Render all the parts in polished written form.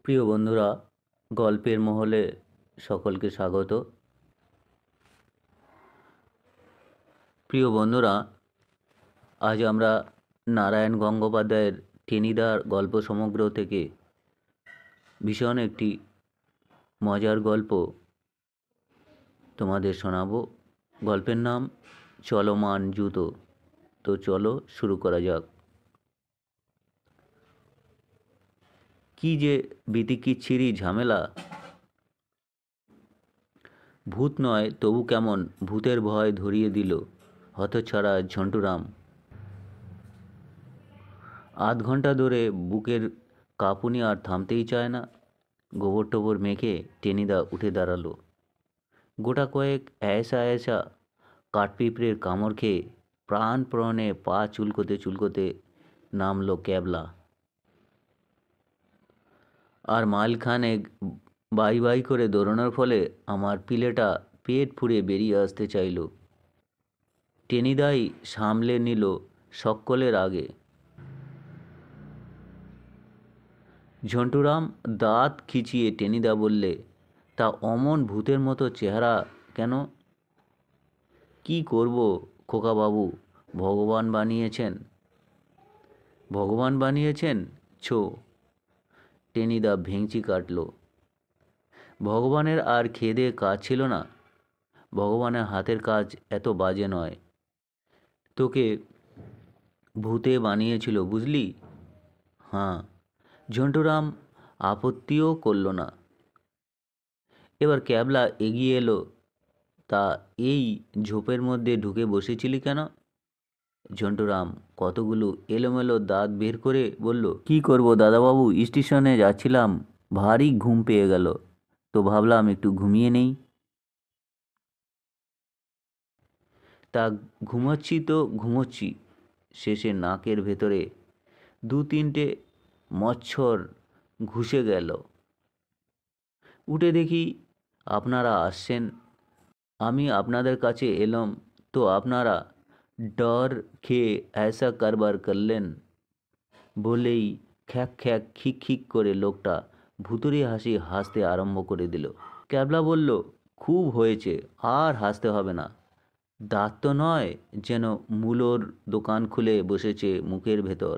প্রিয় বন্ধুরা, গল্পের মহলে সকলকে স্বাগত। প্রিয় বন্ধুরা, আজ আমরা নারায়ণ গঙ্গোপাধ্যায়ের টেনিদার গল্প সমগ্র থেকে ভীষণ একটি মজার গল্প তোমাদের শোনাবো। গল্পের নাম চলমান জুতো। তো চলো শুরু করা যাক। কি যে বিতিকিচ্ছিরি ঝামেলা! ভূত নয়, তবু কেমন ভূতের ভয় ধরিয়ে দিল হতচ্ছাড়া ঝন্টুরাম। আধ ঘন্টা ধরে বুকের কাঁপুনি আর থামতেই চায় না। গোবর টোবর মেখে টেনিদা উঠে দাঁড়ালো। গোটা কয়েক অ্যায়সা অ্যায়সা কাঠপিঁপড়ের কামড় খেয়ে প্রাণপণে পা চুলকোতে চুলকোতে নামলো ক্যাবলা। আর মাইলখানেক বাই বাই করে দৌড়ানোর ফলে আমার পিলেটা পেট ফুঁড়ে বেরিয়ে আসতে চাইল। টেনিদাই সামলে নিল সকলের আগে। ঝন্টুরাম দাঁত খিচিয়ে টেনিদা বললে, তা অমন ভূতের মতো চেহারা কেন? কি করব খোকাবাবু, ভগবান বানিয়েছেন। ভগবান বানিয়েছেন ছো। টেনিদা ভেঙচি কাটল। ভগবানের আর খেদে কাজ ছিল না। ভগবানের হাতের কাজ এত বাজে নয়। তোকে ভূতে বানিয়েছিল, বুঝলি? হ্যাঁ। ঝন্টুরাম আপত্তিও করল না। এবার ক্যাবলা এগিয়ে এলো। তা এই ঝোপের মধ্যে ঢুকে বসেছিলি কেন? ঝন্টুরাম কতগুলো এলোমেলো দাঁত বের করে বলল, কি করব দাদাবাবু, স্টেশনে যাচ্ছিলাম, ভারী ঘুম পেয়ে গেল, তো ভাবলাম একটু ঘুমিয়ে নেই। তা ঘুমোচ্ছি তো ঘুমোচ্ছি, শেষে নাকের ভেতরে দু তিনটে মচ্ছর ঘুষে গেল। উঠে দেখি আপনারা আসছেন। আমি আপনাদের কাছে এলাম তো আপনারা ডর খেয়ে ऐसा কারবার করলেন। বলেই খ্যাক খ্যাক খিক খিক করে লোকটা ভুতুড়ে হাসি হাসতে আরম্ভ করে দিল। ক্যাবলা বলল, খুব হয়েছে, আর হাসতে হবে না। দাঁত তো নয় যেন মূলোর দোকান খুলে বসেছে মুখের ভেতর।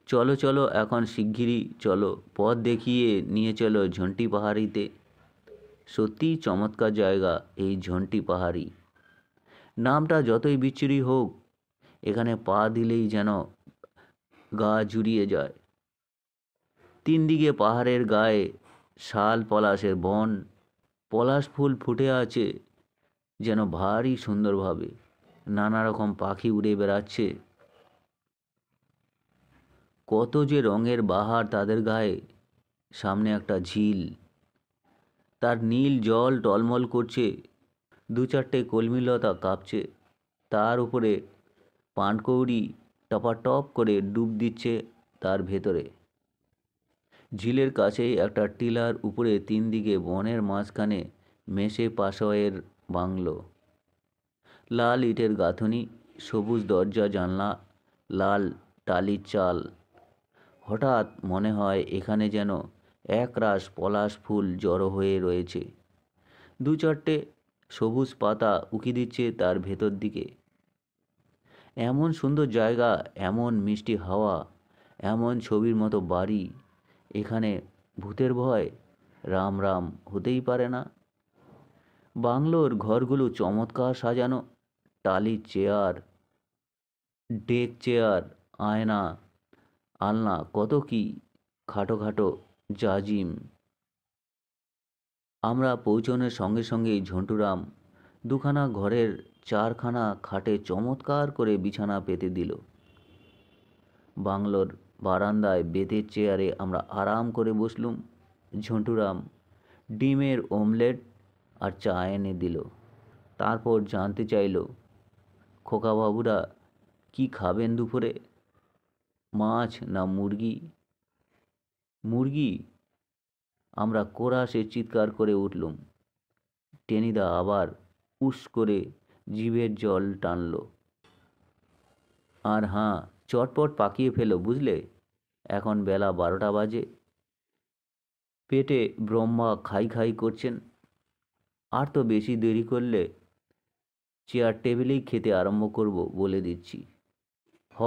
চলো চলো, এখন শিগগিরই চলো, পথ দেখিয়ে নিয়ে চলো ঝন্টি পাহাড়িতে। সত্যিই চমৎকার জায়গা এই ঝন্টি পাহাড়ি। নামটা যতই বিচ্ছিরি হোক, এখানে পা দিলেই যেন গা জুড়িয়ে যায়। তিন দিকে পাহাড়ের গায়ে শাল পলাশের বন। পলাশ ফুল ফুটে আছে যেন ভারী সুন্দরভাবে। নানা রকম পাখি উড়ে বেড়াচ্ছে। কত যে রঙের বাহার তাদের গায়ে। সামনে একটা ঝিল, তার নীল জল টলমল করছে। দু চারটে কলমিলতা কাঁপছে। তার উপরে পানকৌড়ি টপাটপ করে ডুব দিচ্ছে তার ভেতরে। ঝিলের কাছেই একটা টিলার উপরে তিন দিকে বনের মাঝখানে মেসে পাশয়ের বাংলো। লাল ইটের গাঁথুনি, সবুজ দরজা জানলা, লাল টালির চাল। হঠাৎ মনে হয় এখানে যেন একরাশ পলাশ ফুল জড়ো হয়ে রয়েছে। দু চারটে সবুজ পাতা উকি দিচ্ছে তার ভেতর দিকে। এমন সুন্দর জায়গা, এমন মিষ্টি হাওয়া, এমন ছবির মতো বাড়ি, এখানে ভূতের ভয় রাম রাম হতেই পারে না। বাংলোর ঘরগুলো চমৎকার সাজানো। টালির চেয়ার, ডেক চেয়ার, আয়না, আলনা, কত কি খাটো খাটো জাজিম। আমরা পৌঁছানোর সঙ্গে সঙ্গেই ঝন্টুরাম দুখানা ঘরের চারখানা খাটে চমৎকার করে বিছানা পেতে দিল। বাংলোর বারান্দায় বেতের চেয়ারে আমরা আরাম করে বসলুম। ঝন্টুরাম ডিমের অমলেট আর চা এনে দিল। তারপর জানতে চাইল, খোকাবাবুরা কি খাবেন দুপুরে, মাছ না মুরগি? মুরগি! আমরা কোরাসে চিৎকার করে উঠলুম। টেনিদা আবার উস করে জিভের জল টানল। আর হ্যাঁ, চটপট পাকিয়ে ফেলো, বুঝলে? এখন বেলা 12টা বাজে। পেটে ব্রহ্মা খাই খাই করছেন। আর তো বেশি দেরি করলে চেয়ার টেবিলেই খেতে আরম্ভ করব বলে দিচ্ছি। হ,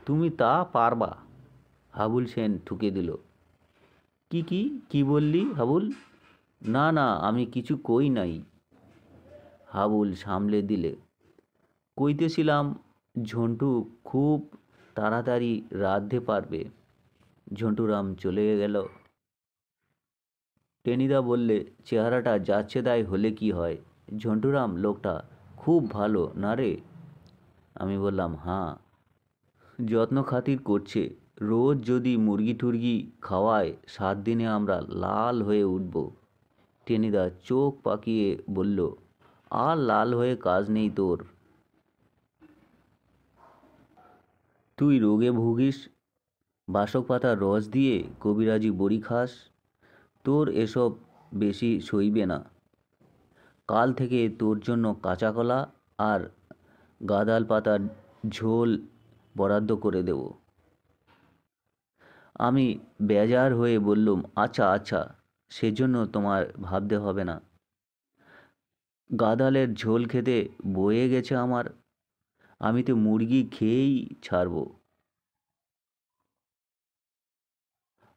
তুমি তা পারবা, হাবুল সেন ঠুকে দিল। কি কি কি বললি হাবুল? না না, আমি কিছু কই নাই, হাবুল সামলে দিলে। কইতেছিলাম ঝন্টু খুব তাড়াতাড়ি রাঁধতে পারবে। ঝন্টুরাম চলে গেল। টেনিদা বললে, চেহারাটা যাচ্ছে তাই হলে কি হয়, ঝন্টুরাম লোকটা খুব ভালো না রে? আমি বললাম, হ্যাঁ, যত্ন খাতির করছে। রোজ যদি মুরগি টুরগি খাওয়ায় 7 দিনে আমরা লাল হয়ে উঠব। টেনিদা চোখ পাকিয়ে বলল, আর লাল হয়ে কাজ নেই তোর। তুই রোগে ভুগিস, বাসক পাতার রস দিয়ে কবিরাজি বড়ি খাস, তোর এসব বেশি সইবে না। কাল থেকে তোর জন্য কাঁচা কলা আর গাঁদাল পাতার ঝোল বরাদ্দ করে দেব। আমি বেজার হয়ে বললুম, আচ্ছা আচ্ছা, সেজন্য তোমার ভাবতে হবে না। গাঁদালের ঝোল খেতে বয়ে গেছে আমার, আমি তো মুরগি খেয়েই ছাড়ব।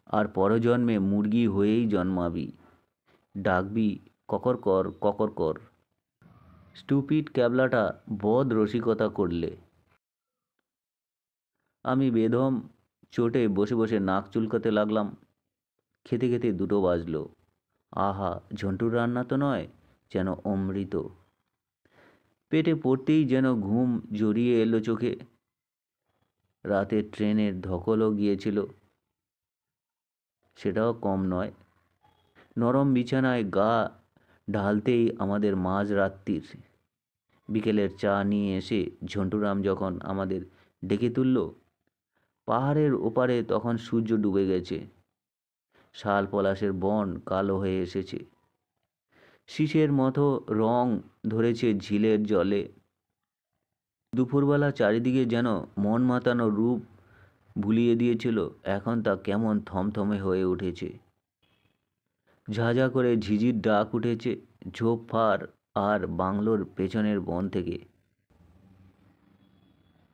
আর পরজন্মে মুরগি হয়েই জন্মাবি, ডাকবি ককরকর ককরকর। স্টুপিড ক্যাবলাটা বদ রসিকতা করলে। আমি বেদম চোটে বসে বসে নাক চুলকাতে লাগলাম। খেতে খেতে 2টো বাজলো। আহা, ঝন্টুর রান্না তো নয়, যেন অমৃত। পেটে পড়তেই যেন ঘুম জড়িয়ে এলো চোখে। রাতে ট্রেনের ধকলও গিয়েছিল, সেটাও কম নয়। নরম বিছানায় গা ঢালতেই আমাদের মাঝরাত্রির। বিকেলের চা নিয়ে এসে ঝন্টুরাম যখন আমাদের ডেকে তুলল, পাহাড়ের ওপারে তখন সূর্য ডুবে গেছে। শাল পলাশের বন কালো হয়ে এসেছে, শীষের মতো রং ধরেছে ঝিলের জলে। দুপুরবেলা চারিদিকে যেন মন মাতানো রূপ ভুলিয়ে দিয়েছিল, এখন তা কেমন থমথমে হয়ে উঠেছে। ঝাঝা করে ঝিঝির ডাক উঠেছে ঝোপ ফার আর বাংলোর পেছনের বন থেকে।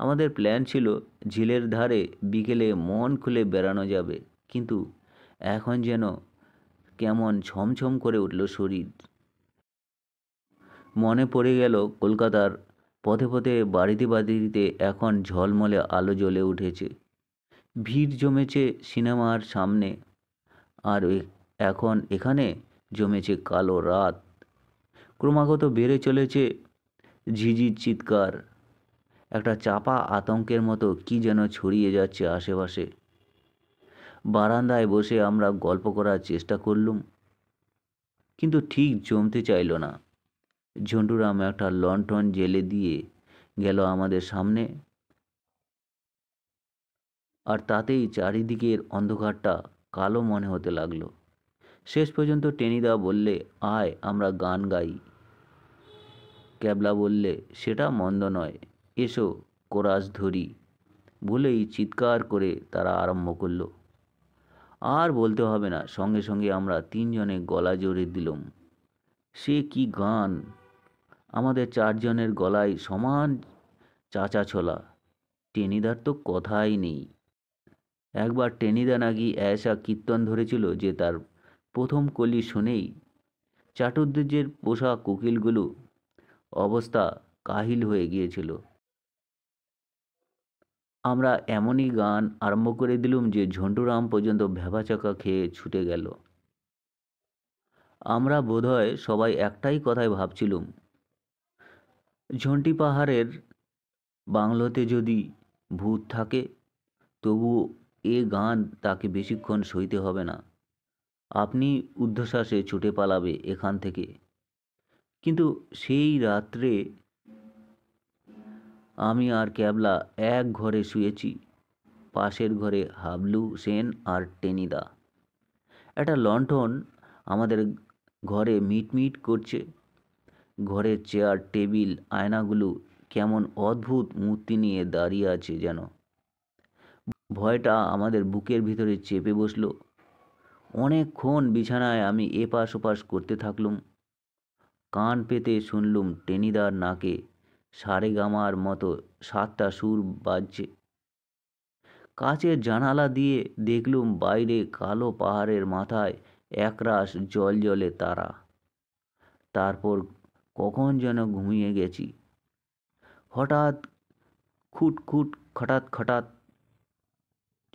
আমাদের প্ল্যান ছিল ঝিলের ধারে বিকেলে মন খুলে বেড়ানো যাবে, কিন্তু এখন যেন কেমন ছমছম করে উঠল শরীর। মনে পড়ে গেল কলকাতার পথে পথে বাড়িতে বাড়িতে এখন ঝলমলে আলো জ্বলে উঠেছে, ভিড় জমেছে সিনেমার সামনে। আর এখন এখানে জমেছে কালো রাত। ক্রমাগত বেড়ে চলেছে ঝিঝির চিৎকার, একটা চাপা আতঙ্কের মতো কি যেন ছড়িয়ে যাচ্ছে আশেপাশে। বারান্দায় বসে আমরা গল্প করার চেষ্টা করলুম, কিন্তু ঠিক জমতে চাইল না। ঝন্টুরাম একটা লণ্ঠন জেলে দিয়ে গেল আমাদের সামনে, আর তাতেই চারিদিকের অন্ধকারটা কালো মনে হতে লাগলো। শেষ পর্যন্ত টেনিদা বললে, আয় আমরা গান গাই। ক্যাবলা বললে, সেটা মন্দ নয়, এসো কোরাস ধরি। বলেই চিৎকার করে তারা আরম্ভ করলো। আর বলতে হবে না, সঙ্গে সঙ্গে আমরা 3 জনে গলা জোরে দিলুম। সে কি গান! আমাদের 4 জনের গলায় সমান চাচা ছোলা। টেনিদার তো কথাই নেই। একবার টেনিদা নাকি এসা কীর্তন ধরেছিল যে তার প্রথম কলি শুনেই চাটুর্যের পোষা কোকিলগুলো অবস্থা কাহিল হয়ে গিয়েছিল। আমরা এমনই গান আরম্ভ করে দিলুম যে ঝন্টুরাম পর্যন্ত ভ্যাবাচাকা খেয়ে ছুটে গেল। আমরা বোধহয় সবাই একটাই কথাই ভাবছিলুম, ঝন্টি পাহাড়ের বাংলোতে যদি ভূত থাকে তবু এ গান তাকে বেশিক্ষণ সইতে হবে না, আপনি ঊর্ধ্বশ্বাসে ছুটে পালাবে এখান থেকে। কিন্তু সেই রাত্রে আমি আর ক্যাবলা এক ঘরে শুয়েছি, পাশের ঘরে হাবলু সেন আর টেনিদা। একটা লণ্ঠন আমাদের ঘরে মিটমিট করছে। ঘরের চেয়ার টেবিল আয়নাগুলো কেমন অদ্ভুত মূর্তি নিয়ে দাঁড়িয়ে আছে যেন। ভয়টা আমাদের বুকের ভিতরে চেপে বসলো। অনেকক্ষণ বিছানায় আমি এপাশ ওপাশ করতে থাকলুম। কান পেতে শুনলুম টেনিদার নাকে সারেগামার মতো 7টা সুর বাজছে। কাচের জানালা দিয়ে দেখলুম বাইরে কালো পাহাড়ের মাথায় একরাশ জ্বলজ্বলে তারা। তারপর কখন যেন ঘুমিয়ে গেছি। হঠাৎ খুটখুট খটাত খটাত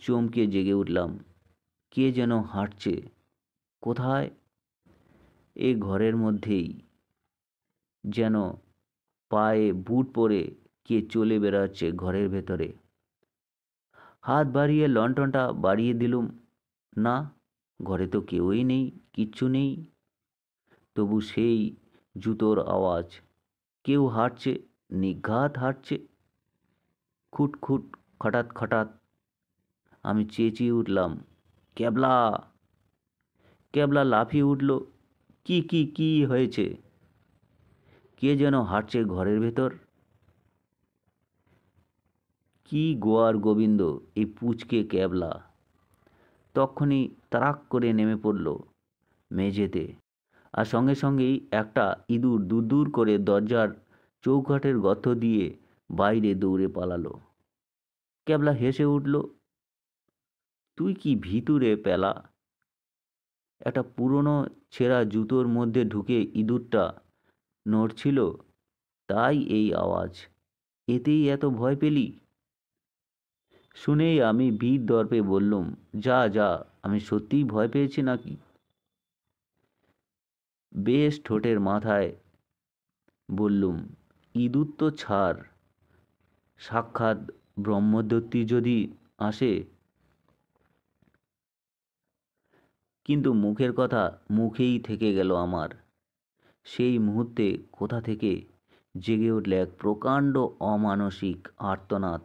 চমকে জেগে উঠলাম। কে যেন হাঁটছে। কোথায়? এ ঘরের মধ্যেই। যেন পায়ে বুট পরে কে চলে বেড়াচ্ছে ঘরের ভেতরে। হাত বাড়িয়ে লণ্ঠনটা বাড়িয়ে দিলুম। না, ঘরে তো কেউই নেই, কিচ্ছু নেই। তবু সেই জুতোর আওয়াজ। কেউ হাঁটছে, নিঘাত হাঁটছে। খুটখুট খটাত খটাত। আমি চেঁচিয়ে উঠলাম, ক্যাবলা! ক্যাবলা লাফিয়ে উঠল। কি হয়েছে? কে যেন হাঁটছে ঘরের ভেতর। কি গোয়ার গোবিন্দ এই পুচকে ক্যাবলা! তক্ষুনি তারাক করে নেমে পড়ল মেঝেতে, আর সঙ্গে সঙ্গেই একটা ইঁদুর দূর দূর করে দরজার চৌকাঠের গর্ত দিয়ে বাইরে দৌড়ে পালালো। ক্যাবলা হেসে উঠল, তুই কি ভীতু রে প্যালা! একটা পুরনো ছেঁড়া জুতোর মধ্যে ঢুকে ইঁদুরটা নড়ছিল, তাই এই আওয়াজ। এতেই এত ভয় পেলি? শুনেই আমি ভীত দর্পে বললুম, যা যা, আমি সত্যিই ভয় পেয়েছি নাকি? বেশ ঠোঁটের মাথায় বললুম, ইঁদুর তো ছাড়, সাক্ষাৎ ব্রহ্মদত্তী যদি আসে। কিন্তু মুখের কথা মুখেই থেকে গেল আমার। সেই মুহূর্তে কোথা থেকে জেগে উঠল এক প্রকাণ্ড অমানসিক আর্তনাদ।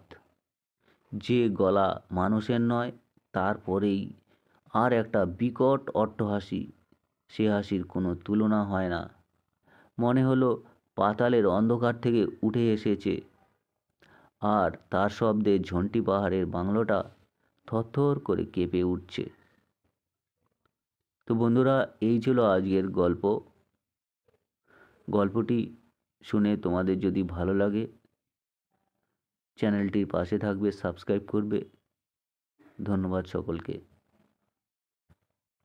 যে গলা মানুষের নয়, তারপরেই আর একটা বিকট অট্টহাসি। সে হাসির কোনো তুলনা হয় না। মনে হলো পাতালের অন্ধকার থেকে উঠে এসেছে, আর তার শব্দে ঝন্টি পাহাড়ের বাংলোটা থরথর করে কেঁপে উঠছে। তো বন্ধুরা, এই ছিল আজকের গল্প। গল্পটি শুনে তোমাদের যদি ভালো লাগে, চ্যানেলটির পাশে থাকবে, সাবস্ক্রাইব করবে। ধন্যবাদ সকলকে।